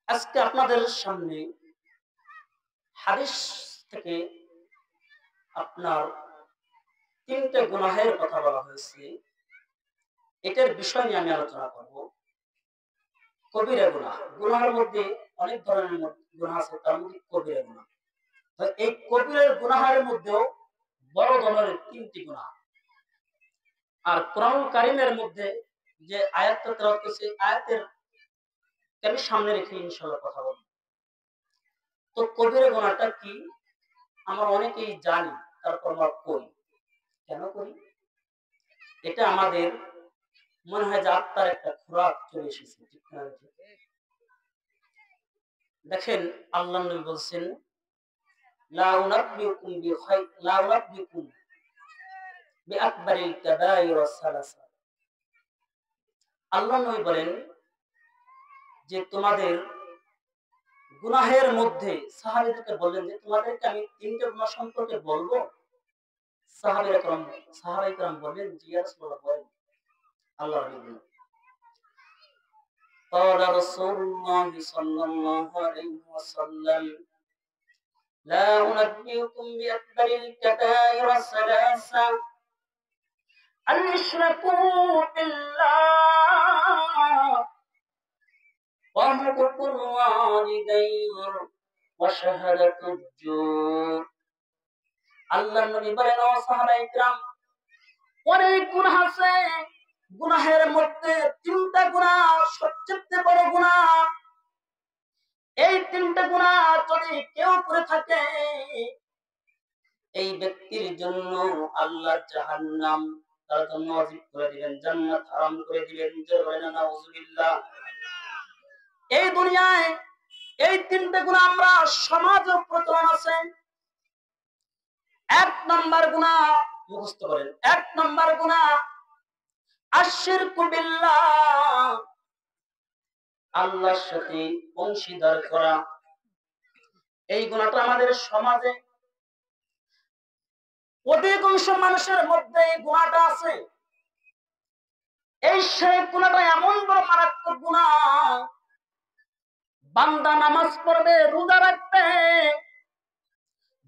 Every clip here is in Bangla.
আজকে আপনাদের সামনে হাদিস থেকে আপনার তিনটে গুনাহের কথা বলা হয়েছে। এটার বিষয় নিয়ে আমি আলোচনা করব। কবিরা গুনাহ, গুনাহের মধ্যে অনেক ধরনের গুনাহ আছে, তার মধ্যে কবিরা গুনাহ। তো এই কবিরের গুনাহের মধ্যেও বড় ধরনের তিনটি গুনাহ। আর কোরআন কারীমের মধ্যে যে আয়াতটা তেলাওয়াত করেছে, আয়াতের আমি সামনে রেখে ইনশাআল্লাহ কথা বলব। তো কবিরা গুনাহটা কি আমরা অনেকেই জানি, তারপর আমরা করি। কেন করি? এটা আমাদের মনে হয় যে আত্মার একটা খোরাক চলে এসেছে। দেখেন আল্লাহ নবী বলছেন, লা উনাব্বিউকুম বিআকবারিল কাবাইর সালাসা। আল্লাহ নবী বলেন যে তোমাদের গুনাহের মধ্যে, সাহাবীদেরকে বললেন যে তোমাদেরকে আমি তিনটা গুনাহ সম্পর্কে বলবো। সাহাবায়ে কেরাম বললেন জি ইয়া রাসূলুল্লাহ বলেন। আল্লাহ নবী قال رسول الله صلى الله عليه وسلم لا أنبئكم بأكبر الكبائر ثلاثة الإشراك بالله وحقوق الوالدين وشهادة الزور। আল্লাহ নবী বলেন, ও সাহাবায়ে কিরাম, অনেক গুনাহ আছে, গুনাহের মধ্যে তিনটা গুনাহ সবচেয়ে বড় গুনাহ। এই তিনটা গুনাহ যদি কেউ করে থাকে, এই ব্যক্তির জন্য আল্লাহ জাহান্নাম তার জন্য ওয়াজিব করে দিবেন, জান্নাত হারাম করে দিবেন। নাউজুবিল্লাহ। এই দুনিয়ায় এই তিনটা গুনাহ আমরা সমাজে প্রচলন আছে। এক নাম্বার গুনাহ মুখস্থ করেন, এক নাম্বার গুনাহ আশরিকু বিল্লাহ, আল্লাহর সাথে অংশীদার করা। এই গুনাহটা আমাদের সমাজে অধিকাংশ মানুষের মধ্যে এই গুনাহটা আছে। এই শিরক গুনাহটা এমন বড় মারাত্মক গুনাহ, বান্দা নামাজ পড়বে, রোজা রাখবে,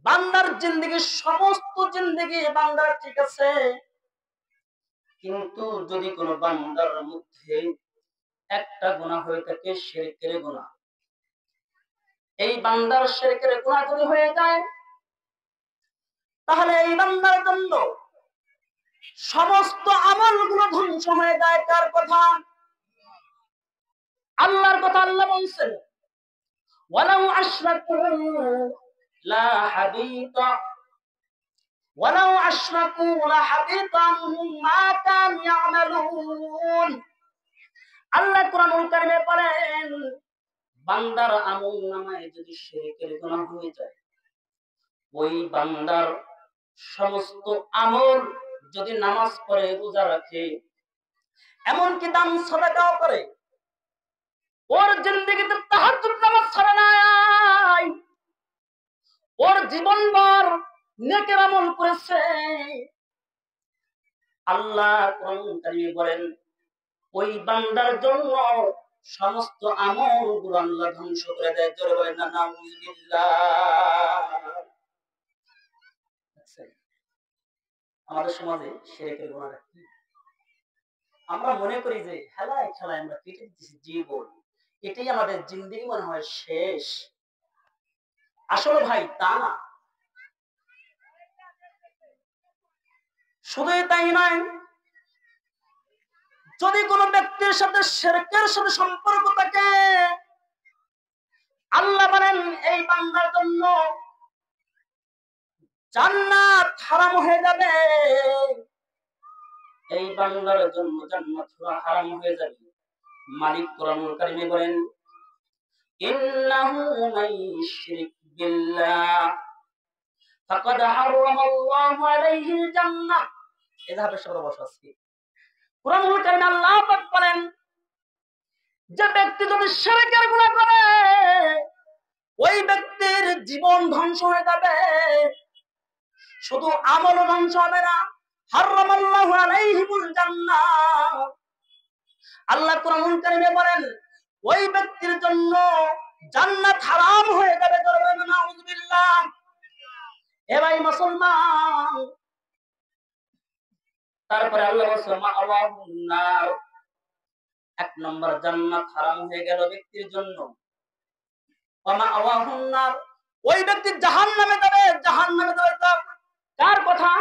বান্দার জিন্দেগি, সমস্ত জিন্দেগি বান্দার ঠিক আছে, কিন্তু যদি কোনো বান্দার মধ্যে একটা গুনাহ হয়ে থাকে শিরকের গুনাহ, এই বান্দার শিরকের গুনাহ যদি হয়ে যায়, তাহলে এই বান্দার জন্য সমস্ত আমলগুলো ধ্বংস হয়ে যায়। কার কথা? আল্লাহর কথা। আল্লাহ বলছেন, ওয়ালাউ আশরাকু লা হাবিতা ওয়ালাউ আশরাকু লা হাবিতা আনহুম মা কানু ইয়ামালুন। আল্লাহ কোরআনুল কারীমে বলেন, বান্দার আমলনামায় যদি শিরকের গুনাহ হয়ে যায়, ওই বান্দার সমস্ত আমল, যদি নামাজ পড়ে, রোজা রাখে, এমনকি দান সাদাকাও করে, ওর জিন্দেগিতে তাহাজ্জুদ নামাজ ছাড়া নাই, ওর জীবনভর নেকের আমল করেছে, আল্লাহ কোরআন কারীমে বলেন ওই বান্দার জন্য সমস্ত আমলগুলো আল্লাহ ধ্বংস করে দেয়। জোরে বলেন না নাউজুবিল্লাহ। আমাদের সমাজে শিরকের গুনাহটা কি? আমরা মনে করি যে হেলায় খেলায় আমরা কেটে দিতেছি জীবন, এটাই আমাদের জিন্দেগি মনে হয় শেষ। আসলে ভাই তা না। শুধু তাই নয়, যদি কোনো ব্যক্তির সাথে শিরকের সাথে সম্পর্ক থাকে, আল্লাহ বলেন এই বান্দার জন্য জান্নাত হারাম হয়ে যাবে, এই বান্দার জন্য জান্নাত হারাম হয়ে যাবে। মালিক কোরআনুল কারীমে বলেন, ইন্নাহু মান ইউশরিক বিল্লাহ ফাকাদ হারামাল্লাহু আলাইহিল জান্নাহ। এই ধাপে সবার বসা আছে। কোরআনুল কারীমে আল্লাহ পাক বলেন, যে ব্যক্তি যদি শিরকের গুনাহ করে, ওই ব্যক্তির জীবন ধ্বংস হয়ে যাবে, শুধু আমল ধ্বংস হবে না, হারামাল্লাহু আলাইহিল জান্নাহ। আল্লাহ কোরআনুল কারীমে বলেন ওই ব্যক্তির জন্য জান্নাত হারাম হয়ে যাবে। নাউযুবিল্লাহ। এ ভাই মুসলমান, তারপরে আল্লাহ বলেন মাআওয়াহুন নার, এক নম্বর জান্নাত হারাম হয়ে গেল ব্যক্তির জন্য। ওয়া মাআওয়াহুন নার, ওই ব্যক্তি জাহান্নামে যাবে। জাহান্নামে যাবে কার কথা?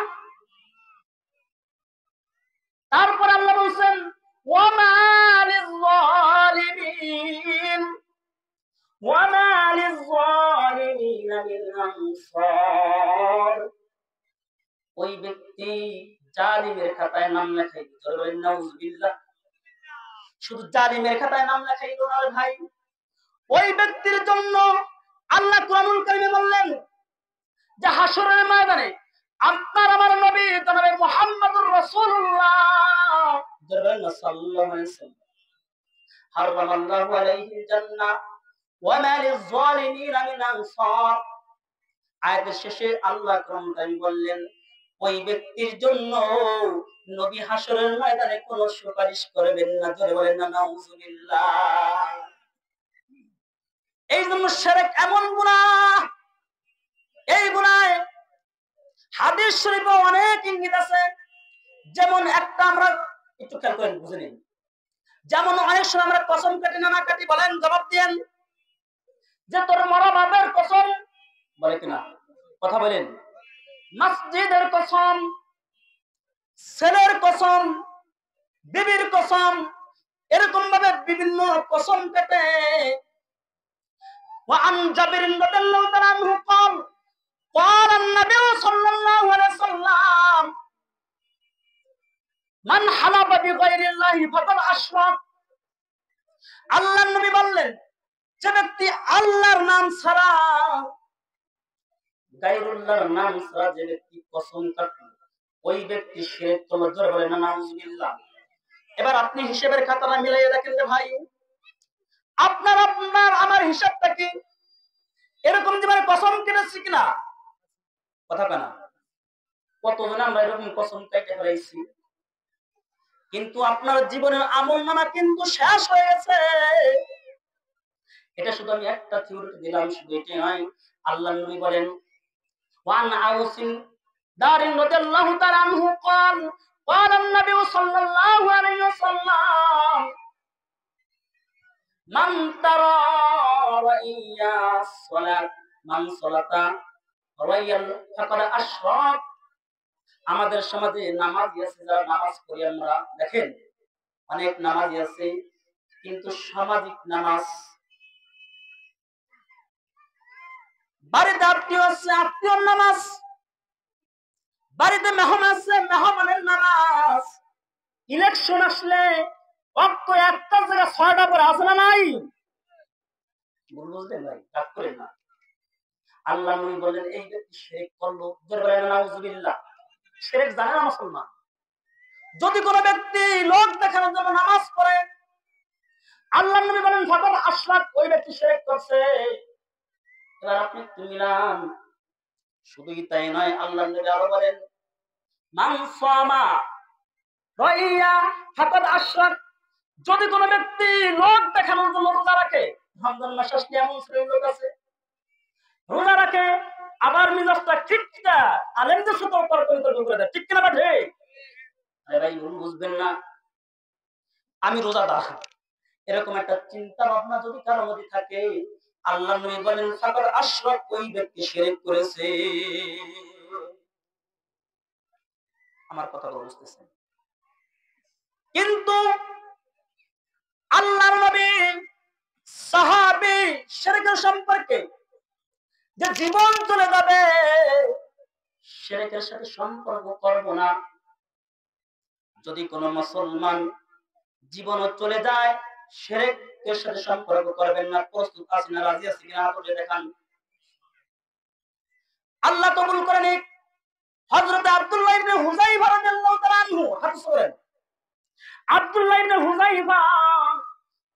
তারপর আল্লাহ বলেন ওয়া মা লিয-যালিমিন ওয়া মা লিয-যালিমিন মিন আনসার, ওই ব্যক্তি জালিমের খাতায় নাম লেখাই দিল। নাউযুবিল্লাহ। শুধু জালিমের খাতায় নাম লেখাই দিল না ভাই, ওই ব্যক্তির জন্য আল্লাহ কুরআনুল কারীমে বললেন যে হাসরের ময়দানে আপনার আমার নবী জনাবে মুহাম্মদুর রাসূলুল্লাহ সাল্লাল্লাহু আলাইহি ওয়াসাল্লাম হারামাল্লাহু আলাইহিল জান্নাহ ওয়া মা লিয-যালিমিন মিন আনসার। আয়াতের শেষে আল্লাহ কুরআন বললেন ওই ব্যক্তির জন্য নবী হাসরের ময়দানে কোনো সুপারিশ করবেন না। জোরে বলেন না নাউযুবিল্লাহ। এই জন্য শিরক এমন গুনাহ, এই গুনাহে হাদিস শরীফে অনেক ইঙ্গিত আছে। যেমন একটা আমরা একটু খেয়াল করেন, বুঝে নিন। যেমন অনেক সময় আমরা কসম কাটি না কাটি, বলেন, জবাব দেন যে তোর মরা বাবার কসম, বলে কিনা? কথা বলেন। মসজিদের কসম, ছেলের কসম, বিবির কসম, এরকম ভাবে বিভিন্ন কসম কেটে। وعن جابر رضي الله تعالى عنه قال قال النبي صلى الله عليه وسلم من حلف بغير الله فقد أشرك। আল্লাহর নবী বললেন যে ব্যক্তি আল্লাহর নাম ছাড়া, গায়রুল্লাহর নাম ছাড়া যে ব্যক্তি কসম কাটে, ওই ব্যক্তি শিরক করলো। জোরে বলেন না নাউযুবিল্লাহ। এবার আপনি হিসাবের খাতাটা মিলাইয়া দেখেন যে ভাই, আপনার আমার হিসাবটা কি? এরকম জীবনে কসম কেটেছি কিনা? কথা কেনা? কতজন আমরা এরকম কসম কেটে ফেলেছি, কিন্তু আপনার জীবনের আমলনামা কিন্তু শেষ হয়ে গেছে। এটা শুধু আমি একটা থিওরি দিলাম, শুধু এটা নয়। আল্লাহর নবী বলেন ওয়ান আউসিন দারিন রাদিয়াল্লাহু তাআলা আনহু قال قال النبي صلى الله عليه وسلم মান তারা রাইয়া সালাত মান সালাতা রাইয়াল ফাকাদ আশরাক। আমাদের সমাজে নামাজি আছে, যারা নামাজ পড়ি আমরা, দেখেন অনেক নামাজি আছে, কিন্তু সামাজিক নামাজ, বাড়িতে আত্মীয় আছে, আত্মীয়র নামাজ, বাড়িতে মেহমান আছে, মেহমানের নামাজ, ইলেকশন আসলে অক্ত একটা জায়গা ৬টা পরে আসে না নাই? বুঝলেন ভাই? রাগ করেন না। আল্লাহ নবী বলেন এই ব্যক্তি শিরক করলো। জোরে বলেন নাউযুবিল্লাহ। শিরক জানে না মুসলমান? যদি কোনো ব্যক্তি লোক দেখানোর জন্য নামাজ পড়ে, আল্লাহ নবী বলেন ফাকাদ আশরাক, ওই ব্যক্তি শিরক করছে। এবার আপনি মিলান। শুধুই তাই নয়, আল্লাহ নবী আরো বলেন মান সামা রাইয়া ফাকাদ আশরাক, যদি কোনো ব্যক্তি লোক দেখানোর জন্য রোজা রাখে, রমজান মাস আসলে এমন শ্রেণীর লোক আছে রোজা রাখে, আবার মিজাজটা ঠিকটা আলেমদের সাথে তর্ক করে দেয়, ঠিক কিনা বাঠে? আরে ভাই বুঝবেন না, আমি রোজাদার, এরকম একটা চিন্তা ভাবনা যদি কারো মধ্যে থাকে, আল্লাহ নবী বলেন ফাকাদ আশরাক, ওই ব্যক্তি শিরক করেছে। আমার কথা বুঝতেছেন? কিন্তু আল্লাহর নবী সাহাবী শিরকের সম্পর্কে যে জীবন চলে যাবে, শিরকের সাথে সম্পর্ক করব না। যদি কোনো মুসলমান জীবন চলে যায়, শিরকের সাথে সম্পর্ক করবেন না। প্রস্তুত আছেন না? রাজি আছেন কিনা? হাত উঠিয়ে দেখান। আল্লাহ কবুল করে নিক। হযরত আব্দুল্লাহ ইবনে হুযায়ফা রাদিয়াল্লাহু তাআলা আনহু, হাদিস করেন। আব্দুল্লাহ ইবনে হুযায়ফা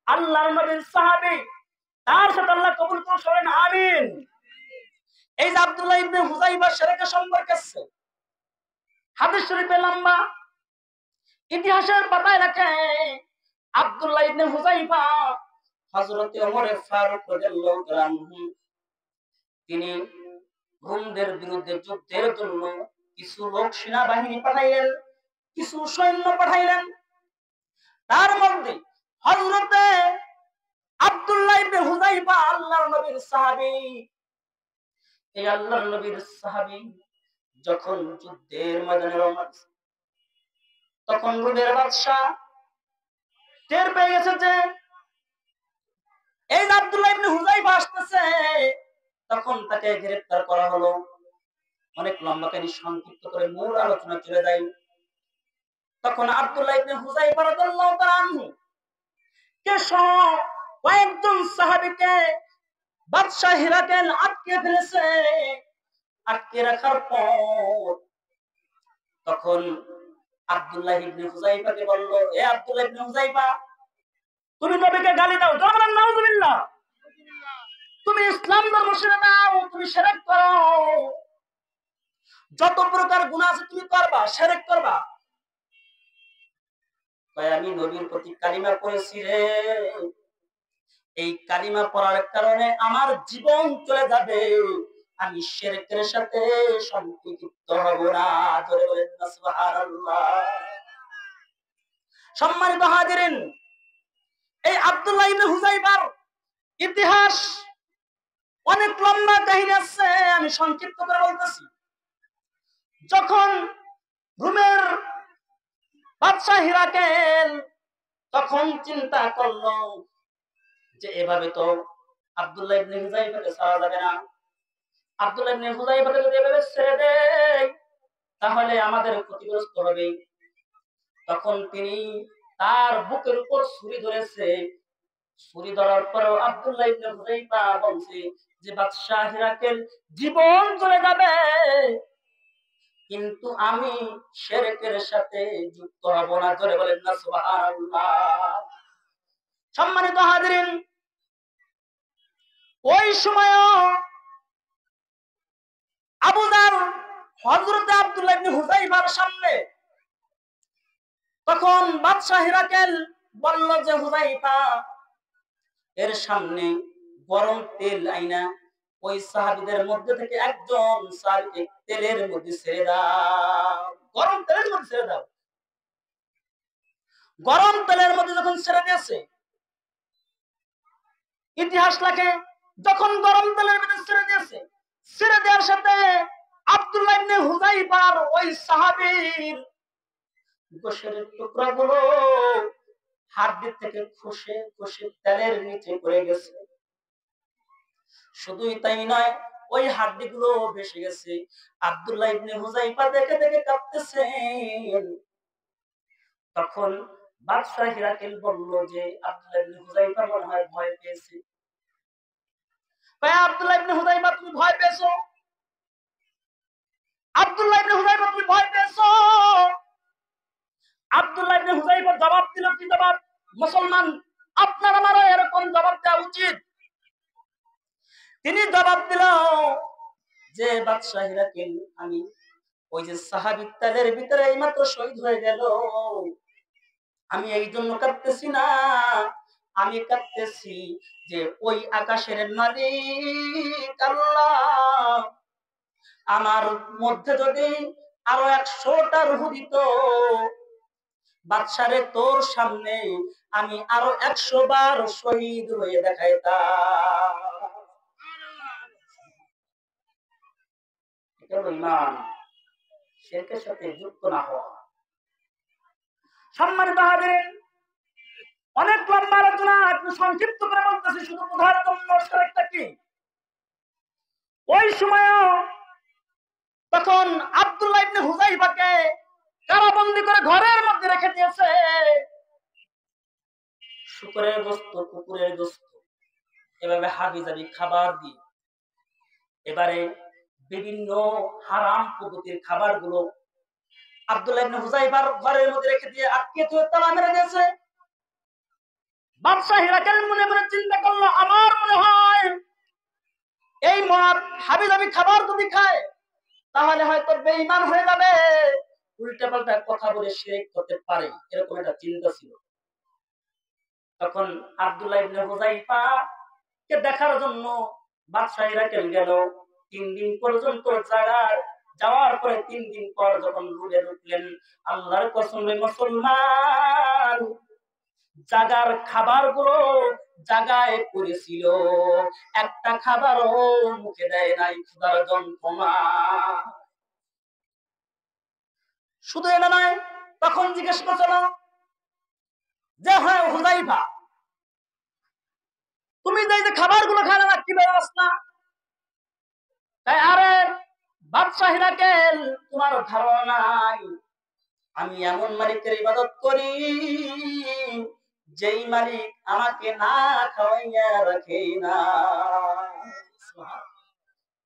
আল্লাহর নবীর সাহাবী, তার সাথে আল্লাহ কবুল করেন, আমিন। এই যে আব্দুল্লাহ ইবনে হুযায়ফা শিরকের সম্পর্কে আছে, হাদিস শরীফে লম্বা, ইতিহাসের পাতায় লেখে আব্দুল্লাহ ইবনে হুযায়ফা হযরত ওমর ফারুক রাদিয়াল্লাহু তাআলা আনহু তিনি রোমদের বিরুদ্ধে যুদ্ধের জন্য কিছু লোক সেনাবাহিনী পাঠাইলেন, কিছু সৈন্য পাঠাইলেন। তার মধ্যে হযরতে আব্দুল্লাহ ইবনে হুযাইফা আল্লাহর নবীর সাহাবী, এই আল্লাহর নবীর সাহাবী যখন যুদ্ধের ময়দানে রওনা দিয়েছে, তখন রোমের বাদশা টের পেয়ে গেছে যে এই আব্দুল্লাহ ইবনে হুযাইফা আসতেছে, তখন তাকে গ্রেফতার করা হলো। অনেক লম্বা কাহিনী সংক্ষিপ্ত করে মূল আলোচনা চলে যায়। তখন আব্দুল্লাহ ইবনে হুযাইফা রাদিয়াল্লাহু তাআলা আনহু কে সহ কয়েকজন সাহাবীকে বাদশা হিরাকেল আটকে ফেলেছে। আটকে রাখার পর তখন আব্দুল্লাহ ইবনে হুযাইফাকে বলল, এ আব্দুল্লাহ ইবনে হুযাইফা, তুমি নবীকে গালি দাও, বলেন নাউযুবিল্লাহ, তুমি ইসলাম ধর্ম ছেড়ে দাও, তুমি শিরক করো, যত প্রকার গুনাহ আছে তুমি করবা, শিরক করবা। আমি নবীর প্রতি কালিমা পড়েছি রে, এই কালিমা পড়ার কারণে আমার জীবন চলে যাবে, আমি শিরকের সাথে সম্পৃক্ত হব না। জোরে বলেন না সুবহানাল্লাহ। সম্মানিত হাজিরিন, এই আব্দুল্লাহ ইবনে হুযাইফার ইতিহাস অনেক লম্বা কাহিনী আছে, আমি সংক্ষিপ্ত করে বলতেছি। যখন রোমের বাদশা হিরাকেল তখন চিন্তা করলো যে এভাবে তো আব্দুল্লাহ ইবনে হুযাইফাকে ছাড়া যাবে না, আব্দুল্লাহ ইবনে হুযাইফাকে যদি এভাবে ছেড়ে দেয় তাহলে আমাদের ক্ষতিগ্রস্ত হবে। তখন তিনি তার বুকের উপর ছুরি ধরেছে, ছুরি ধরার পরেও আব্দুল্লাহ ইবনে হুযাইফা বলছে যে বাদশা হিরাকেল জীবন চলে যাবে, কিন্তু আমি শিরকের সাথে যুক্ত হব না। জোরে বলেন না সুবহানাল্লাহ। সম্মানিত হাজিরিন, ওই সময় আবু যার হযরত আব্দুল্লাহ ইবনে হুযাইফার সামনে তখন বাদশা হিরাকেল বলল যে হুযাইফা, এর সামনে গরম তেল আইনা ওই সাহাবীদের মধ্যে থেকে একজন সাহাবীকে তেলের মধ্যে ছেড়ে দাও, গরম তেলের মধ্যে ছেড়ে দাও। গরম তেলের মধ্যে যখন ছেড়ে দিয়েছে, ইতিহাস লেখে যখন গরম তেলের মধ্যে ছেড়ে দিয়েছে, ছেড়ে দেওয়ার সাথে আব্দুল্লাহ ইবনে হুযাইফার ওই সাহাবীর গোশের টুকরাগুলো হাড়ি থেকে খসে খসে তেলের নিচে পড়ে গেছে। শুধুই তাই নয়, ওই হাড্ডিগুলো ভেসে গেছে। আব্দুল্লাহ ইবনে হুযাইফা দেখে দেখে কাঁদতেছেন। তখন বাদশা হিরাকেল বলল যে আব্দুল্লাহ ইবনে হুযাইফা মনে হয় ভয় পেয়েছে। ভাই আব্দুল্লাহ ইবনে হুযাইফা, তুমি ভয় পেয়েছো? আব্দুল্লাহ ইবনে হুযাইফা, তুমি ভয় পেয়েছো? আব্দুল্লাহ ইবনে হুযাইফা জবাব দিল, কি জবাব? মুসলমান আপনার আমারও এরকম জবাব দেওয়া উচিত। তিনি জবাব দিল যে বাদশা হিরাকেল, আমি ওই যে সাহাবী তাদের ভিতরে এইমাত্র শহীদ হয়ে গেল, আমি এই জন্য কাঁদতেছি না, আমি কাঁদতেছি যে ওই আকাশের মালিক আল্লাহ আমার মধ্যে যদি আরো 100টা রূহ দিত, বাদশারে তোর সামনে আমি আরো 100 বার শহীদ হয়ে দেখাইতাম। এটা হলো ঈমান, শিরকের সাথে যুক্ত না হওয়া। সম্মানিত হাজিরিন, অনেক লম্বা আলোচনা, একটু সংক্ষিপ্ত করে বলতেছি, শুধু বোঝার জন্য। শিরকটা কি? ওই সময় তখন আব্দুল্লাহ ইবনে হুযাইফাকে কারাবন্দী করে ঘরের মধ্যে রেখে দিয়েছে। শুকরের গোশত, কুকুরের গোশত, এভাবে হাবিজাবি খাবার দিয়ে এবারে বিভিন্ন হারাম পদ্ধতির খাবারগুলো আব্দুল্লাহ ইবনে হুযাইফার ঘরের মধ্যে রেখে দিয়ে আটকে তালা মেরে দিয়েছে। বাদশা হিরাকেল মনে মনে চিন্তা করলো, আমার মনে হয় এই মদ হাবিজাবি খাবার যদি খায় তাহলে হয়তো বেঈমান হয়ে যাবে, উল্টা পাল্টা কথা বলে শিরক করতে পারে, এরকম একটা চিন্তা ছিল। তখন আব্দুল্লাহ ইবনে হুযাইফা কে দেখার জন্য বাদশাহ ইরাকেল গেল। 3 দিন পর্যন্ত যাওয়ার পরে 3 দিন পর যখন রুমে ঢুকলেন, আল্লাহর কসম মুসলমান জাগার খাবারগুলো জাগায় পড়েছিল, একটা খাবারও মুখে দেয় নাই, ক্ষুধার যন্ত্রণা। শুধু এটা নয়, তখন জিজ্ঞেস করছিল যে হ্যাঁ হুযাইফা, তুমি যে খাবারগুলো খায় না কি ব্যবস্থা? তাই আরে বাদশাহ হিরাকেল, তোমার ধারণা নাই আমি এমন মালিকের ইবাদত করি যেই মালিক আমাকে না খাওয়াইয়া রাখে না।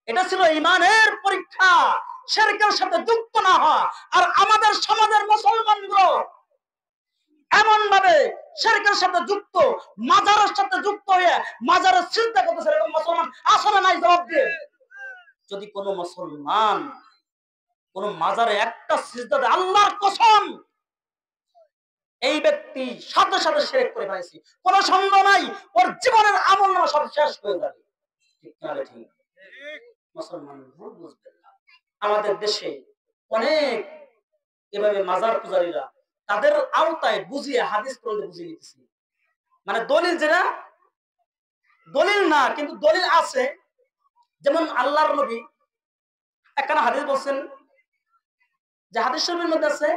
এটা ছিল ঈমানের পরীক্ষা, শিরকের সাথে যুক্ত না হওয়া। আর আমাদের সমাজের মুসলমানগুলো এমন ভাবে শিরকের সাথে যুক্ত, মাজারের সাথে যুক্ত হয়ে মাজারের চিন্তা করতেছে। এরকম মুসলমান আসলে নাই? জবাব দিয়ে। যদি কোনো মুসলমান কোন মাজারে একটা সিজদা দেয়, আল্লাহর কসম এই ব্যক্তি সাথে সাথে শিরক করে ফেলেছে, কোনো সন্দেহ নাই, ওর জীবনের আমলনামা সব শেষ হয়ে যাবে। ঠিক না? ঠিক। মুসলমান ভুল বুঝবেন না। আমাদের দেশে অনেক এভাবে মাজার পূজারীরা তাদের আওতায় বুঝিয়ে হাদিস পড়তে বুঝিয়ে নিতেছে। মানে দলিল, যেটা দলিল না কিন্তু দলিল আছে। যেমন আল্লাহর নবী একখানা হাদিস বলছেন, যে হাদিস শরীফের মধ্যে আছে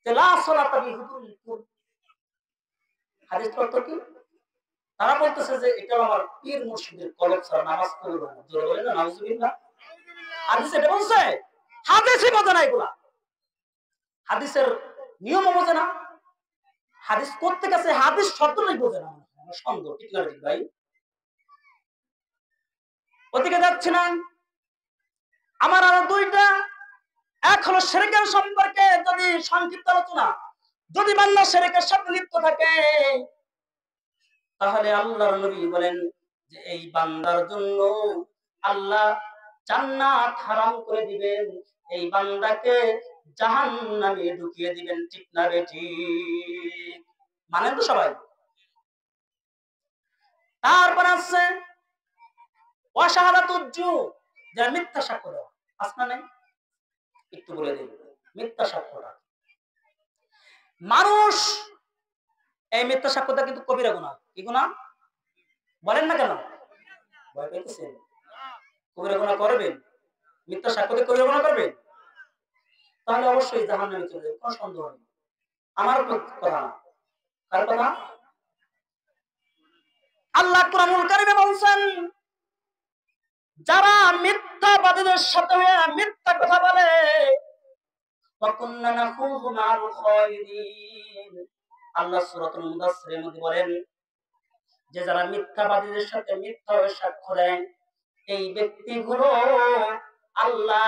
যে লা সালাতা বিহুদুল কুর। হাদিস অর্থ কি? তারা বলতেছে যে এটা আমার পীর মুর্শিদের কলব ছাড়া নামাজ পড়বে না। জোরে বলেন না নাউজুবিল্লাহ। হাদিস এটা বলছে? হাদিসই বোঝে না এগুলা, হাদিসের নিয়ম বোঝে না, হাদিস করতে গেছে হাদিস শব্দটাই বোঝে না। সন্দেহ। ঠিক না ঠিক ভাই? ওদিকে যাচ্ছে না। আমার আরো দুইটা, এক হলো শিরকের সম্পর্কে যদি সংক্ষিপ্ত আলোচনা, যদি বান্দা শিরকের সাথে লিপ্ত থাকে তাহলে আল্লাহর নবী বলেন যে এই বান্দার জন্য আল্লাহ জান্নাত হারাম করে দিবেন, এই বান্দাকে জাহান্নামে ঢুকিয়ে দিবেন। ঠিক না বেটি? মানেন তো সবাই? তারপর আছে ওয়াশাহাদাতুল জুর, যা মিথ্যা সাক্ষ্য দেওয়া। আসনা নাই? একটু বলে দিন মিথ্যা সাক্ষ্যটা। মানুষ এই মিথ্যা সাক্ষ্যটা কিন্তু কবিরা গুনাহ। কি গুনাহ? বলেন না কেন? ভয় পেতেছেন? কবিরা গুনাহ করবেন, মিথ্যা সাক্ষ্য দিয়ে কবিরা গুনাহ করবেন, তাহলে অবশ্যই জাহান্নামে চলে যাবে, কোনো সন্দেহ নেই। আমার কথা না, কার কথা? আল্লাহ কুরআনুল কারীমে বলছেন, যারা মিথ্যাবাদীদের সাথে মিথ্যা কথা বলে, ওয়াকুন্না নাখুযু মা'আল খায়িরিন। আল্লাহ সূরাতুল মুদাসসিরের মধ্যে বলেন যে যারা মিথ্যাবাদীদের সাথে মিথ্যা সাক্ষ্য দেয়, এই ব্যক্তিগুলো আল্লাহ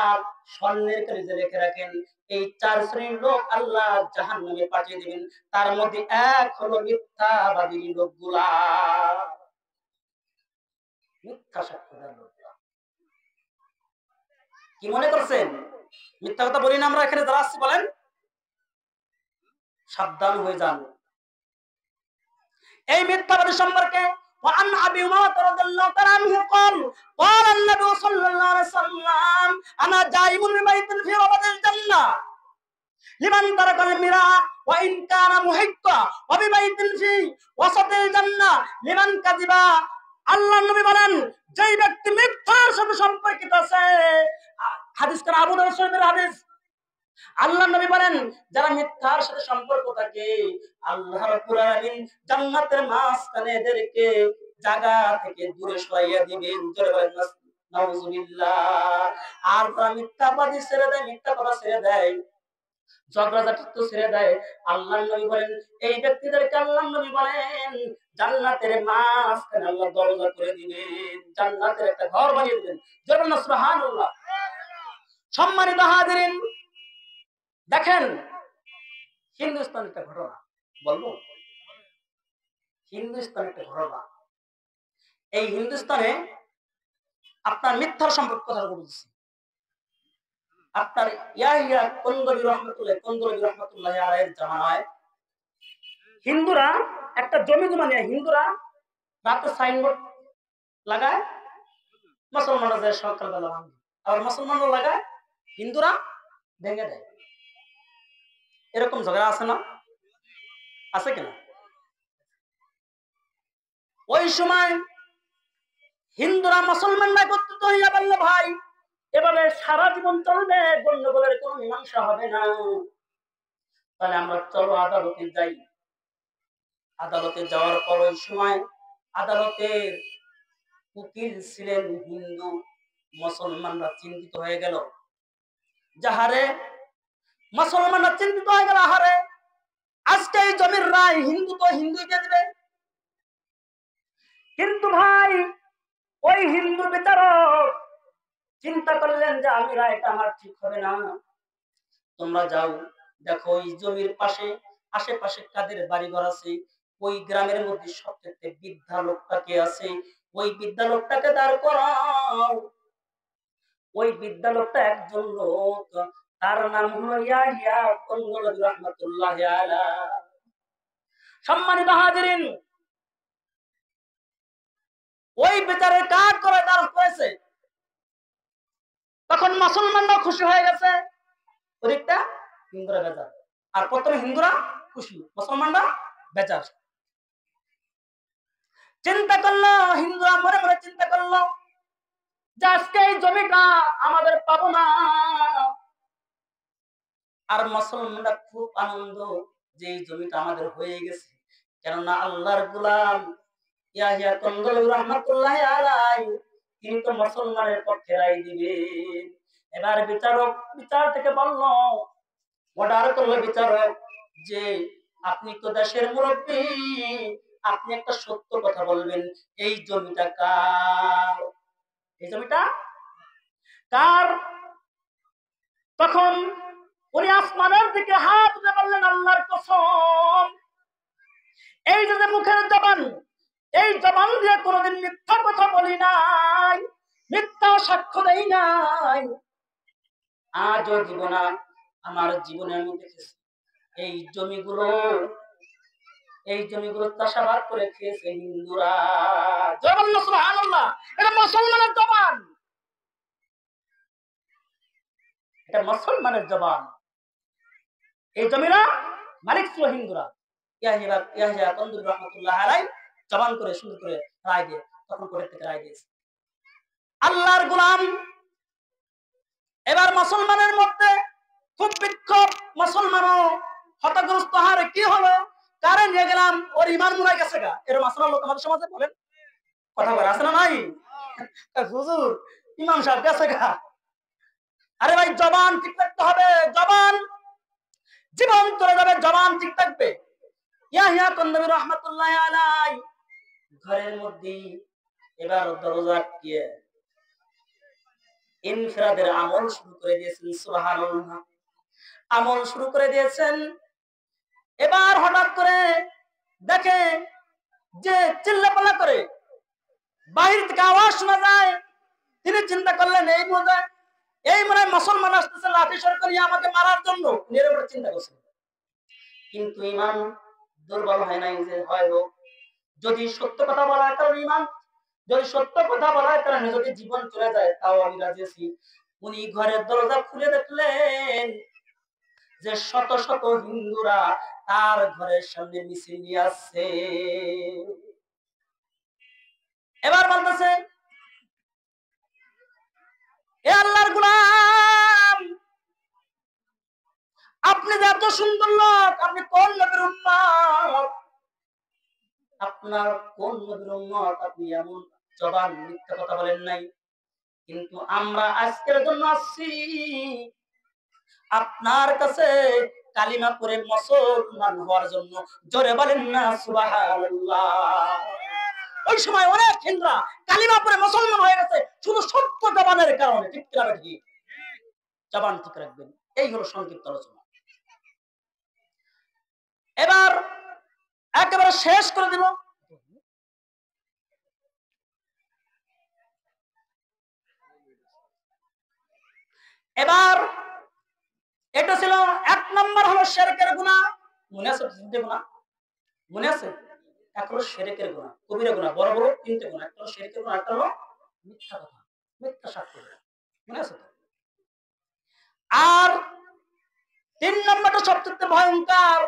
স্বর্ণের কালিজে রেখে রাখেন। এই 4 শ্রেণীর লোক আল্লাহ জাহান্নামে পাঠিয়ে দিবেন। তার মধ্যে এক হলো মিথ্যাবাদী লোকগুলা, মিথ্যা সাক্ষ্য দেওয়ার লোকগুলা। কি মনে করছেন মিথ্যা কথা বলি না আমরা এখানে যারা আসছি? বলেন, সাবধান হয়ে যান এই মিথ্যাবাদী সম্পর্কে। وعن ابي امامه رضي الله تعالى عنه قال قال النبي صلى الله عليه وسلم انا جائم ببيت في وسط الجنه لمن ترك المراء وان كان محقا وببيت في وسط الجنه لمن كذب। আল্লাহ নবী বলেন, যেই ব্যক্তি মিথ্যার সাথে সম্পর্কিত আছে, হাদিসটা আবু দাউদ শরীফের হাদিস, আল্লাহ নবী বলেন যারা মিথ্যার সাথে সম্পর্ক থাকে আল্লাহ রাব্বুল আলামিন জান্নাতের মাঝখানে এদেরকে জায়গা থেকে দূরে সরাইয়া দিবেন। জোরে বলেন নাউজুবিল্লাহ। আর যারা মিথ্যাবাদী ছেড়ে দেয়, মিথ্যা কথা ছেড়ে দেয়, ঝগড়াঝাটি ছেড়ে দেয়, আল্লাহ নবী বলেন এই ব্যক্তিদেরকে আল্লাহ নবী বলেন জান্নাতের মাঝখানে আল্লাহ দরজা করে দিবেন, জান্নাতের একটা ঘর বানিয়ে দিবেন। জোরে বলেন সুবহানাল্লাহ। সম্মানিত হাজিরিন, দেখেন হিন্দুস্তান একটা ঘটনা বলবো, হিন্দুস্তান একটা ঘটনা। এই হিন্দুস্তানে আপনার মিথ্যার সম্পর্ক কথা বলছি। আপনার ইয়াহিয়া কন্দলী রহমতুল্লাহ আলাইহির জামানায় হিন্দুরা একটা জমি জমা নিয়ে হিন্দুরা রাতে সাইনবোর্ড লাগায়, মুসলমানরা যায় সকালবেলা ভাঙে, আবার মুসলমানরা লাগায়, হিন্দুরা ভেঙে দেয়। এরকম ঝগড়া আছে না? আছে কিনা? ওই সময় হিন্দুরা মুসলমানরা একত্রিত হইয়া বলল, ভাই এভাবে সারা জীবন চলবে, গন্ডগোলের কোনো মীমাংসা হবে না, তাহলে আমরা চলো আদালতে যাই। আদালতে যাওয়ার পর ওই সময় আদালতের উকিল ছিলেন হিন্দু। মুসলমানরা চিন্তিত হয়ে গেল, যাহারে মুসলমানরা চিন্তিত হয়ে গেল, আহারে আজকে এই জমির রায় হিন্দু তো হিন্দুকে দেবে। কিন্তু ভাই ওই হিন্দু বিচারক চিন্তা করলেন যে আমি রায়টা আমার ঠিক হবে না, তোমরা যাও দেখো ওই জমির পাশে আশেপাশে কাদের বাড়িঘর আছে, ওই গ্রামের মধ্যে সবচেয়ে বৃদ্ধা লোকটাকে আছে, ওই বৃদ্ধা লোকটাকে দাঁড় করাও। ওই বৃদ্ধা লোকটা একজন লোক, তার নাম হলো ইয়াহিয়া কন্দলবী রাহমাতুল্লাহ আলাইহি। সম্মানিত হাজিরিন, ওই বিচারের কাজ করে দাঁড় করেছে। তখন মুসলমানরা খুশি হয়ে গেছে, ওদিকটা হিন্দুরা বেজার। আর প্রথমে হিন্দুরা খুশি, মুসলমানরা বেজার। চিন্তা করলো হিন্দুরা, মনে মনে চিন্তা করলো যে আজকে এই জমিটা আমাদের পাবো না। আর মুসলমানরা খুব আনন্দ যে এই জমিটা আমাদের হয়ে গেছে, কেননা আল্লাহর গোলাম ইয়াহিয়া কন্দলবী রাহমাতুল্লাহ আলাইহি তিনি তো মুসলমানের পক্ষে রায় দিবেন। এবার বিচারক বিচার থেকে বলল, অর্ডার করলো বিচারক যে আপনি তো দেশের মুরব্বী, আপনি একটা সত্য কথা বলবেন, এই জমিটা কার? এই জমিটা কার? তখন উনি আসমানের দিকে হাত দিয়ে বললেন, আল্লাহর কসম, এই যে মুখের জবান, এই জবান দিয়ে কোনোদিন মিথ্যা কথা বলি নাই, মিথ্যা সাক্ষ্য দেই নাই। আজও জীবনা আমার জীবনে আমি দেখেছি এই জমিগুলো চাষাবাদ করে খেয়েছে হিন্দুরা। সুবহানাল্লাহ, এটা মুসলমানের জবান, এটা মুসলমানের জবান। এই জমিরা মালিক ছিল হিন্দুরা। ইয়াহিয়া কন্দলবী রাহমাতুল্লাহ আলাইহি জবান করে সুন্দর করে রায় দিয়ে, তখন কোর্ট থেকে রায় দিয়েছে। আল্লাহর গোলাম এবার মুসলমানের মধ্যে খুব বিক্ষোভ, মুসলমানও হতগ্রস্ত। হারে কি হলো, কারে নিয়ে গেলাম, ওর ইমান মুনায় গেছে গা, এরকম আসলে লোক আমাদের সমাজে বলেন, কথা বলে আছে না নাই? হুজুর ইমাম সাহেব গেছে গা। আরে ভাই জবান ঠিক রাখতে হবে, জবান জীবন চলে যাবে, জবান ঠিক থাকবে। ইয়াহিয়া কন্দলবী রাহমাতুল্লাহ আলাইহি ঘরের মধ্যে এবার দরজা আটকিয়ে ইনফিরাদের আমল শুরু করে দিয়েছেন। সুবহানাল্লাহ, আমল শুরু করে দিয়েছেন। এবার হঠাৎ করে দেখে যে চিল্লাপাল্লা করে বাহির থেকে আওয়াজ শোনা যায়। তিনি চিন্তা করলেন এই মনে মুসলমান আসতেছে লাঠি সরকারি আমাকে মারার জন্য, চিন্তা করছেন। কিন্তু ইমান দুর্বল হয় নাই, যে হয় হোক, যদি সত্য কথা বলার কারণে ইমান, যদি সত্য কথা বলার কারণে যদি জীবন চলে যায় তাও আমি রাজি আছি। উনি ঘরের দরজা খুলে দেখলেন যে শত শত হিন্দুরা তার ঘরের সামনে মিছিল নিয়ে আসছে। এবার বলতেছে, এ আল্লাহর গোলাম, আপনি যে এত সুন্দর লোক, আপনি কোন নবীর উম্মত? আপনার কোন নবীর উম্মত? আপনি এমন জবান মিথ্যা কথা বলেন নাই। কিন্তু আমরা আজকের জন্য আসছি আপনার কাছে কালিমা পড়ে মুসলমান হওয়ার জন্য। জোরে বলেন না সুবহানাল্লাহ। ওই সময় অনেক হিন্দুরা কালিমা পড়ে মুসলমান হয়ে গেছে শুধু সত্য জবানের কারণে। ঠিক কিনা ঠিক? জবান ঠিক রাখবেন, এই হলো সংক্ষিপ্ত আলোচনা। এবার একেবারে শেষ করে দিব। এবার এটা ছিল 1 নম্বর হলো শিরকের গুনাহ। মনে আছে? মনে আছে? এক হলো শিরকের গুনাহ, কবিরা গুনাহ, বড় বড় তিনটে গুনাহ। একটা হলো শিরকের গুনাহ, একটা হলো মিথ্যা কথা, মিথ্যা সাক্ষ্য দেওয়া। মনে আছে তো? আর 3 নম্বরটা সবচেয়ে ভয়ঙ্কর।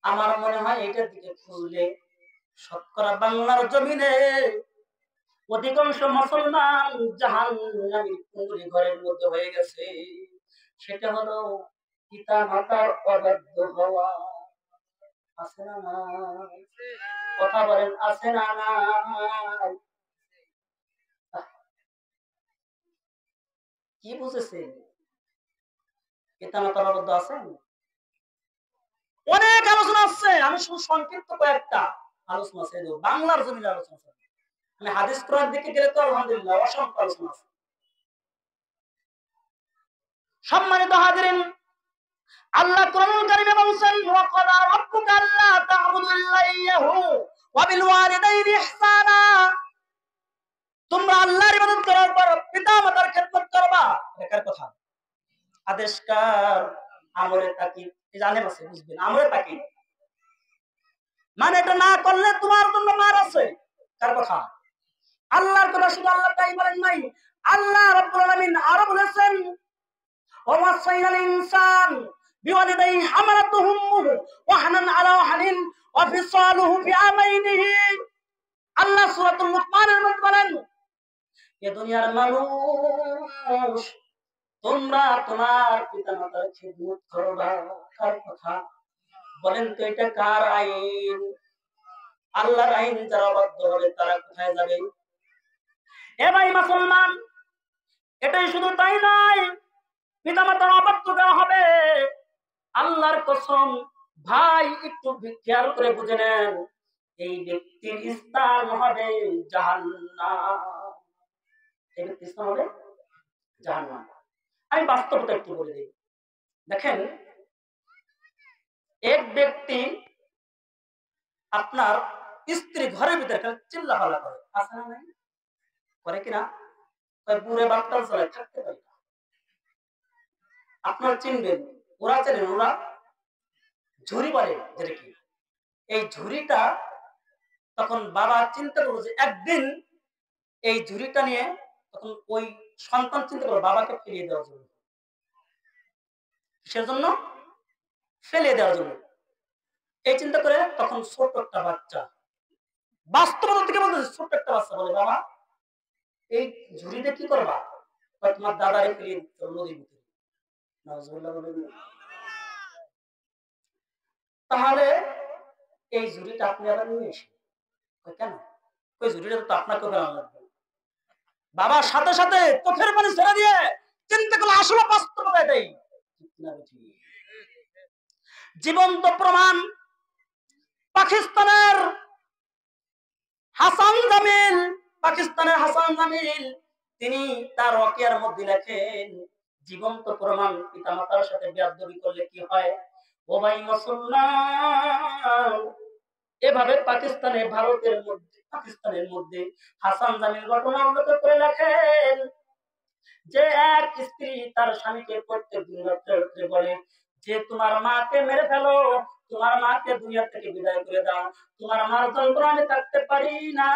আমার মনে হয় এটার দিকে খুঁজলে শতকরা বাংলার জমিনে অধিকাংশ মুসলমান জাহান্নামী কুঁড়ি ঘরের মধ্যে হয়ে গেছে। সেটা হলো পিতা মাতার অবাধ্য হওয়া। আছে না না? কথা বলেন, আছে না না? কি বুঝেছেন? পিতা মাতার অবাধ্য আছেন? অনেক আলোচনা আছে, আমি শুধু সংক্ষিপ্ত কয়েকটা আলোচনা আছে। বাংলার জমির আলোচনা আছে। আমি হাদিস কোরআন দিকে গেলে তো আলহামদুলিল্লাহ অসংখ্য আলোচনা আছে। সম্মানিত হাজিরিন, আল্লাহ কোরআনুল কারীমে বলেছেন, ওয়া ক্বালা রাব্বুকা আল্লা তা'বুদু ইল্লা ইয়্যাহু ওয়া বিল ওয়ালিদাইনি ইহসানা। তোমরা আল্লাহর ইবাদত করার পর পিতা-মাতার খেদমত করবা। এটার কথা আদেশকার আমরে তাকিদ, জানেন আছে, বুঝবেন, আমরে তাকিদ মানে এটা না করলে তোমার জন্য মার আছে। কার কথা? আল্লাহর কথা। শুধু আল্লাহ তাই বলেন নাই, আল্লাহ রাব্বুল আলামিন আরো বলেছেন, ওয়া ওয়াসাইনাল ইনসান বিওয়ালিদাইহি হামালাতুহু উম্মুহু ওয়াহনান আলা ওয়াহনিন ওয়া ফিসালুহু ফি আমাইনিহি। আল্লাহ সূরাতুল লুকমানের মধ্যে বলেন, এ দুনিয়ার মানুষ, তোমরা তোমার পিতামাতার খিদমত করবা। কার কথা বলেন তো? এটা কার আইন? আল্লাহর আইন। যারা অবাধ্য হবে তারা কোথায় যাবে? এ ভাই মুসলমান, এটাই শুধু তাই নয়, পিতামাতার অবাধ্য করা হবে। আল্লাহর কসম ভাই, একটু খেয়াল করে বুঝে নেন, এই ব্যক্তির স্থান হবে জাহান্নাম। এই ব্যক্তির স্থান হবে জাহান্নাম। আমি বাস্তবতা একটু বলে দিই। দেখেন, এক ব্যক্তি আপনার স্ত্রী ঘরের ভিতরে চিল্লাপাল্লা করে, আছে না নাই? করে কিনা? বুড়ে বাপটাল চলে থাকতে পারে না। আপনার চিনবেন, ওরা চেনেন, ওরা ঝুড়ি পারে, যেটা কি এই ঝুড়িটা। তখন বাবা চিন্তা করলো যে একদিন এই ঝুড়িটা নিয়ে, তখন ওই সন্তান চিন্তা করলো বাবাকে ফেলিয়ে দেওয়ার জন্য। কিসের জন্য? ফেলিয়ে দেওয়ার জন্য। এই চিন্তা করে তখন ছোট্ট একটা বাচ্চা, বাস্তবতা থেকে বলতেছে, ছোট্ট একটা বাচ্চা বলে, বাবা এই ঝুড়িতে কি করবা? তোমার দাদারে ফেলিয়ে নদীর ভিতরে। নাউজুবিল্লাহ বলেন। তাহলে এই ঝুড়িটা আপনি আবার নিয়ে এসে, কেন? ওই ঝুড়িটা তো আপনাকে ফেলানো লাগবে। বাবার সাথে সাথে চোখের পানি ছেড়ে দিয়ে চিন্তা করলে আসলে বাস্তবতা এটাই। জীবন্ত প্রমাণ, পাকিস্তানের হাসান জামিল, তিনি তার ওয়াকিয়ার মধ্যে লেখেন, জীবন্ত প্রমাণ, পিতামাতার সাথে বেয়াদবি করলে কি হয়। ও ভাই মুসলমান, এভাবে পাকিস্তানের মধ্যে হাসান জামিল ঘটনা উল্লেখ করে লেখেন যে এক স্ত্রী তার স্বামীকে প্রত্যেক দিন রাত্রে বলে যে তোমার মাকে মেরে ফেলো, তোমার মাকে দুনিয়া থেকে বিদায় করে দাও, তোমার মার যন্ত্রণা আমি থাকতে পারি না।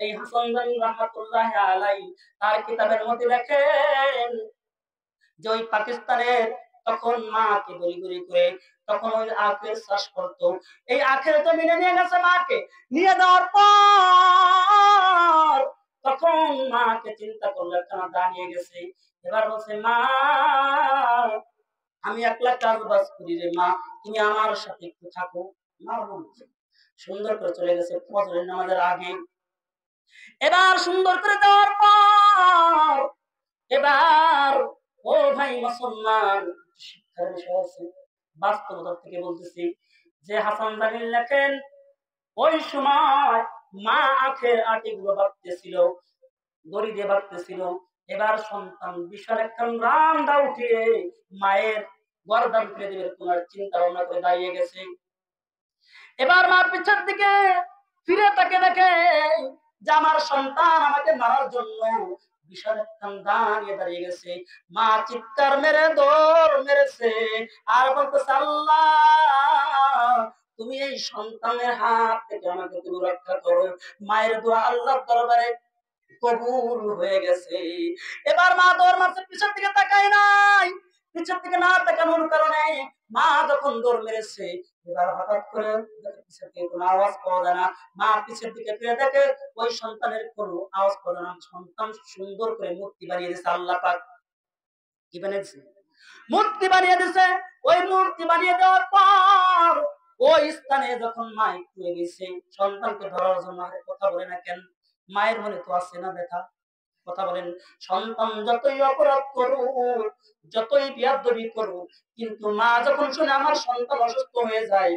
এই হাসান জামিল রাহমাতুল্লাহি আলাইহি তার কিতাবের মধ্যে লেখেন যে ওই পাকিস্তানের তখন মাকে বলি বলি করে তখন ওই আখের চাষ করতো। এই আখের জমিনে নিয়ে গেছে, মাকে নিয়ে যাওয়ার পর তখন মাকে চিন্তা করলে কেন দাঁড়িয়ে গেছে। এবার বলছে, মা আমি একলা কাজ বাজ করি রে মা, তুমি আমার সাথে একটু থাকো। মা বলছে, সুন্দর করে চলে গেছে ফজরের নামাজের আগে। এবার সুন্দর করে দেওয়ার পর এবার, ও ভাই মুসলমান, শিক্ষার বিষয় আছে, বাস্তবতা থেকে বলতেছি, যে হাসান জামিল লেখেন ওই সময় মা আখের আটিগুলো বাঁধতেছিল, দড়ি দিয়ে বাঁধতেছিল। এবার সন্তান বিশাল একটা রান্ডা উঠিয়ে মায়ের গর্দান ফেলে দেবে তোমার চিন্তা ভাবনা করে দাঁড়িয়ে গেছে। এবার মা পিছনের দিকে ফিরে তাকে দেখে যে আমার সন্তান আমাকে মারার জন্য বিশাল একটা দাঁড়িয়ে দাঁড়িয়ে গেছে। মা চিৎকার মেরে দৌড় মেরেছে আর বলতেছে, আল্লাহ তুমি এই সন্তানের হাত থেকে আমাকে তুমি রক্ষা করো। মায়ের দোয়া আল্লাহর দরবারে কবুল হয়ে গেছে। এবার মা দৌড় মারছে, পিছন দিকে তাকায় নাই। পিছন দিকে না তাকানোর কারণে মা যখন দৌড় মেরেছে, এবার হঠাৎ করে পিছন থেকে কোনো আওয়াজ পাওয়া যায় না। মা পিছের দিকে ফিরে দেখে ওই সন্তানের কোনো আওয়াজ পাওয়া যায় না। সন্তান সুন্দর করে মূর্তি বানিয়ে দিয়েছে আল্লাহ পাক। কি বানিয়েছে? মূর্তি বানিয়ে দিয়েছে। ওই মূর্তি বানিয়ে দেওয়ার পর ওই স্থানে যখন মা একটু গেছে সন্তানকে ধরার জন্য, কথা বলে না কেন? মায়ের মনে তো আছে না ব্যথা? কথা বলেন। সন্তান যতই অপরাধ করুক, যতই বিয়াদবি করুক, কিন্তু মা যখন শুনে আমার সন্তান অসুস্থ হয়ে যায়,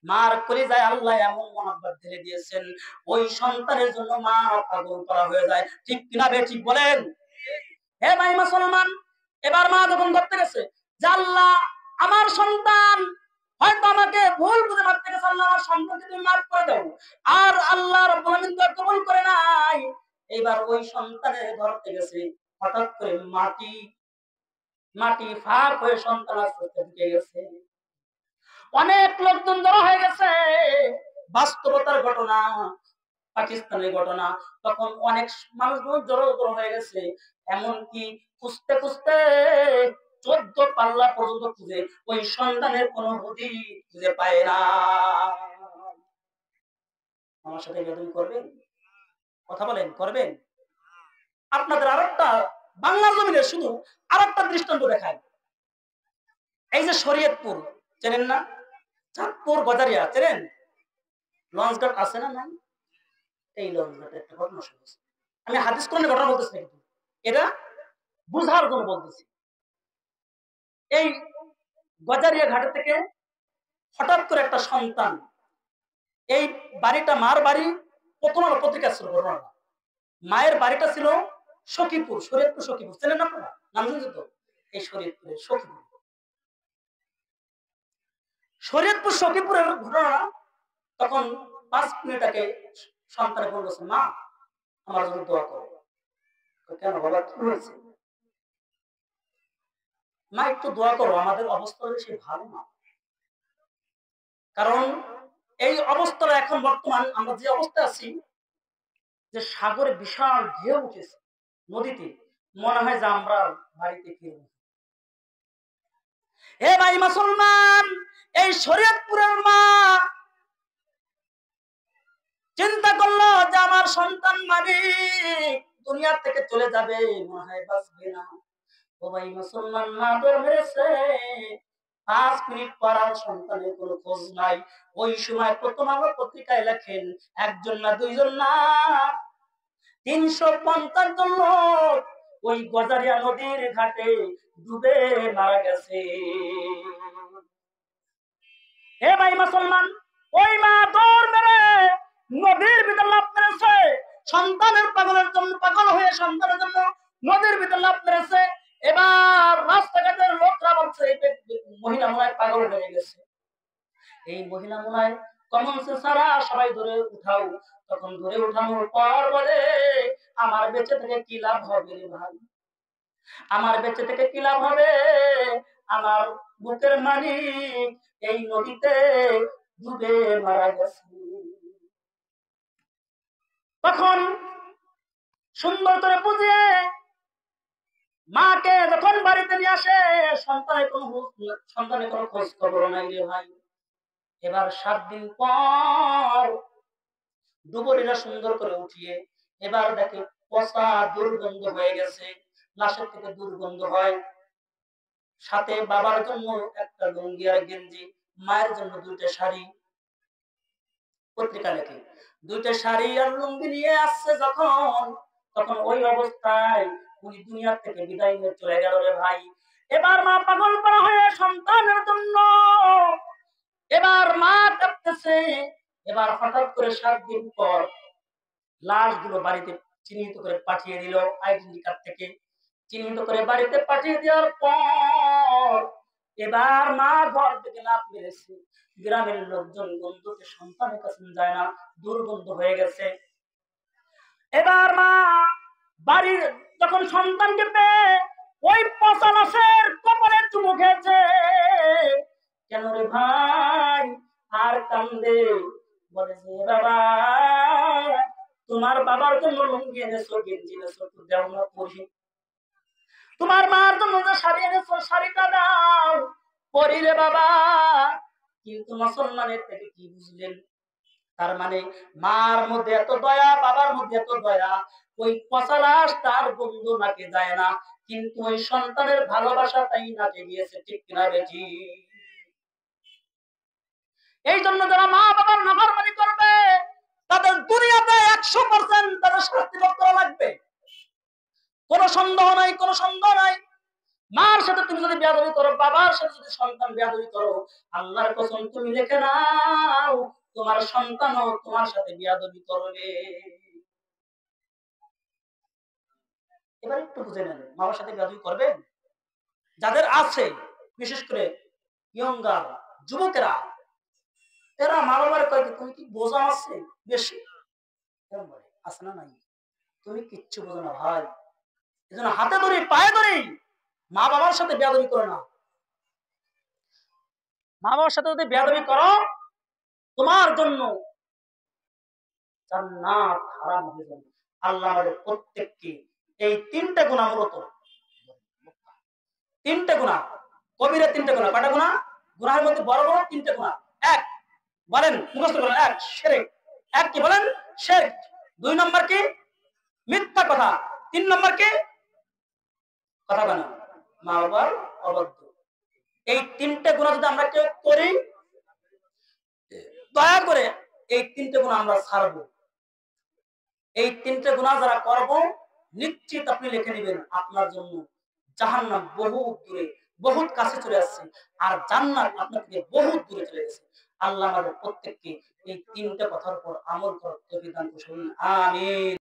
মার কলিজায় আল্লাহ এমন মহব্বত ঢেলে দিয়েছেন, ওই সন্তানের জন্য মা পাগল করা হয়ে যায়। ঠিক কিনা বে ঠিক বলেন? হে ভাই মুসলমান, এবার মা যখন ধরতে গেছে যে আল্লাহ আমার সন্তান হয়তো আমাকে ভুল বুঝে মারতে গেছে, আল্লাহ আমার সন্তানকে তুমি মাফ করে দাও। আর আল্লাহ রাব্বুল আলামিন দোয়া কবুল করে নাই। এবার ওই সন্তানের ধরতে গেছে, হঠাৎ করে মাটি ফাঁক হয়ে সন্তান আস্তে আস্তে ঢুকে গেছে। অনেক লোকজন জড়ো হয়ে গেছে। বাস্তবতার ঘটনা, পাকিস্তানের ঘটনা। তখন অনেক মানুষজন জড়ো হয়ে গেছে, এমনকি খুঁজতে খুঁজতে 14 পাল্লা পর্যন্ত খুঁজে ওই সন্তানের কোনো হদিস খুঁজে পায় না। আমার সাথে বেদন করবেন? কথা বলেন, করবেন? আপনাদের আরেকটা বাংলার জমিনে শুধু আরেকটা দৃষ্টান্ত দেখায়। এই যে শরীয়তপুর চেনেন না? চাঁদপুর গজারিয়া চেনেন? লঞ্চঘাট আছে না? নাই? এই লঞ্চঘাটে একটা ঘটনা শুনেছি। আমি হাদিস কোরআনের ঘটনা বলতেছি না, কিন্তু এটা বুঝার জন্য বলতেছি। এই গজারিয়া ঘাট থেকে হঠাৎ করে একটা সন্তান, এই বাড়িটা মার বাড়ি, প্রথম আলো পত্রিকা ছিল ঘটনাটা। মায়ের বাড়িটা ছিল সখীপুর, শরীয়তপুর সখীপুর চেনেন আপনারা? নাম শুনছেন তো? এই শরীয়তপুরের সখীপুরের ঘটনা। তখন 5 মিনিট আগে সন্তানে ফোন করছে, মা আমার জন্য দোয়া করো। কেন বাবা, কি হয়েছে? মা একটু দোয়া করো, আমাদের অবস্থা বেশি ভালো না। কারণ এই অবস্থাটা এখন বর্তমান আমরা যে অবস্থা আছি, যে সাগরে বিশাল ঢেউ উঠেছে, নদীতে মনে হয় যে আমরা বাড়িতে ফিরব। হে ভাই মুসলমান, এই শরীয়তপুরের মা চিন্তা করলো যে আমার সন্তান দুনিয়া থেকে চলে যাবে, মনে হয় বাঁচবে না। ও ভাই মুসলমান, মা দৌড় মেরেছে। 5 মিনিট পর আর সন্তানের কোনো খোঁজ নাই। ওই সময় প্রথম আলো পত্রিকায় লেখেন, একজন না, দুইজন না, 350 জন লোক ওই গজারিয়া নদীর ঘাটে ডুবে মারা গেছে। হে ভাই মুসলমান, ওই মা দৌড় মেরে নদীর ভিতর লাফ মেরেছে, সন্তানের পাগলের জন্য, পাগল হয়ে সন্তানের জন্য নদীর ভিতর লাফ মেরেছে। এবার রাস্তাঘাটের লোকরা বলছে মহিলা মনে হয় পাগল হয়ে গেছে। এই মহিলা মনে হয় কমন সেন্স ছাড়া সবাই ধরে উঠাও। তখন ধরে উঠানোর পর বলে, আমার বেঁচে থেকে কি লাভ হবে রে ভাই, আমার বেঁচে থেকে কি লাভ হবে? আমার বুকের মালিক এই নদীতে ডুবে মারা গেছে। তখন সুন্দর করে বুঝিয়ে মাকে যখন বাড়িতে নিয়ে আসে, সন্তানের কোনো খোঁজ খবর নাই রে ভাই। এবার 7 দিন পর ডুবুরিরা সুন্দর করে উঠিয়ে এবার দেখে পচা দুর্গন্ধ হয়ে গেছে, লাশের থেকে দুর্গন্ধ হয়। সাথে বাবার জন্য একটা লুঙ্গি আর গেঞ্জি, মায়ের জন্য 2টা শাড়ি। পত্রিকা লেখে 2টা শাড়ি আর লুঙ্গি নিয়ে আসছে যখন, তখন ওই অবস্থায় উনি দুনিয়া থেকে বিদায় নিয়ে চলে গেল রে ভাই। এবার মা পাগল করা হয়ে সন্তানের জন্য এবার মা কাঁদতেছে। এবার হঠাৎ করে 7 দিন পর লাশগুলো বাড়িতে চিহ্নিত করে পাঠিয়ে দিল, আইডেন্টি কার্ড থেকে চিহ্নিত করে বাড়িতে পাঠিয়ে দেওয়ার পর এবার মা ঘর থেকে লাফ মেরেছে। গ্রামের লোকজন বন্ধুকে সন্তানের কাছে যায় না, দুর্গন্ধ হয়ে গেছে। এবার মা বাড়ির যখন সন্তানকে পেয়ে ওই পচা লাশের কপালে চুমু খেয়েছে। কেন রে ভাই, আর কান্দে, বলে যে বাবা তোমার বাবার জন্য লুঙ্গি এনেছো, গেঞ্জি এনেছো, তো দেও না পরি। তোমার মার জন্য যে শাড়ি এনেছো, শাড়িটা দাও পরি রে বাবা। কিন্তু মুসলমানের থেকে কি বুঝলেন? তার মানে মার মধ্যে এত দয়া, বাবার মধ্যে এত দয়া, ওই পচালাস তার বন্ধু নাকে যায় না, কিন্তু ওই সন্তানের ভালোবাসাটাই নাকে গিয়েছে, ঠিক কিনা বেজি? এই জন্য যারা মা বাবার নাফরমানি করবে তাদের দুনিয়াতে 100% তাদের শাস্তি ভোগ করা লাগবে, কোনো সন্দেহ নাই, কোনো সন্দেহ নাই। মার সাথে তুমি যদি বেয়াদবি করো, বাবার সাথে যদি সন্তান বেয়াদবি করো, আল্লাহর কসম তুমি লিখে নাও তোমার সন্তানও তোমার সাথে বেয়াদবি করবে। এবার একটু বুঝে নেন, মা বাবার সাথে বেয়াদবি করবেন যাদের আছে, বিশেষ করে ইয়ঙ্গার যুবকেরা, এরা মা বাবার কয় তুমি কি বোঝা আছে বেশি, আছে না নাই? তুমি কিচ্ছু বোঝো না ভাই। এজন্য হাতে ধরি পায়ে ধরি মা বাবার সাথে বেয়াদবি করো না। মা বাবার সাথে যদি বেয়াদবি করো তোমার জন্য জান্নাত হারাম হয়ে যাবে। আল্লাহ আমাদের প্রত্যেককে এই তিনটা গুনাহ, মূলত তিনটা গুনাহ, কবিরা তিনটা গুনাহ, কয়টা গুনাহ? গুনাহের মধ্যে বড় বড় তিনটা গুনাহ। এক, বলেন মুখস্থ করেন, এক শিরক। এক কি বলেন? শিরক। দুই নম্বর কি? মিথ্যা কথা। তিন নম্বর কি? কথা বলেন মা বাবার অবাধ্য। এই তিনটা গুনাহ যদি আমরা কেউ করি, দয়া করে এই তিনটা গুনাহ আমরা ছাড়বো। এই তিনটে গুনাহ যারা করব, নিশ্চিত আপনি লিখে নেবেন আপনার জন্য জাহান্নাম বহুত দূরে, বহুত কাছে চলে আসছে, আর জান্নাত আপনার থেকে বহুত দূরে চলে গেছে। আল্লাহ আমাদের প্রত্যেককে এই তিনটা কথার উপর আমল করার তৌফিক দান করুন, আমিন।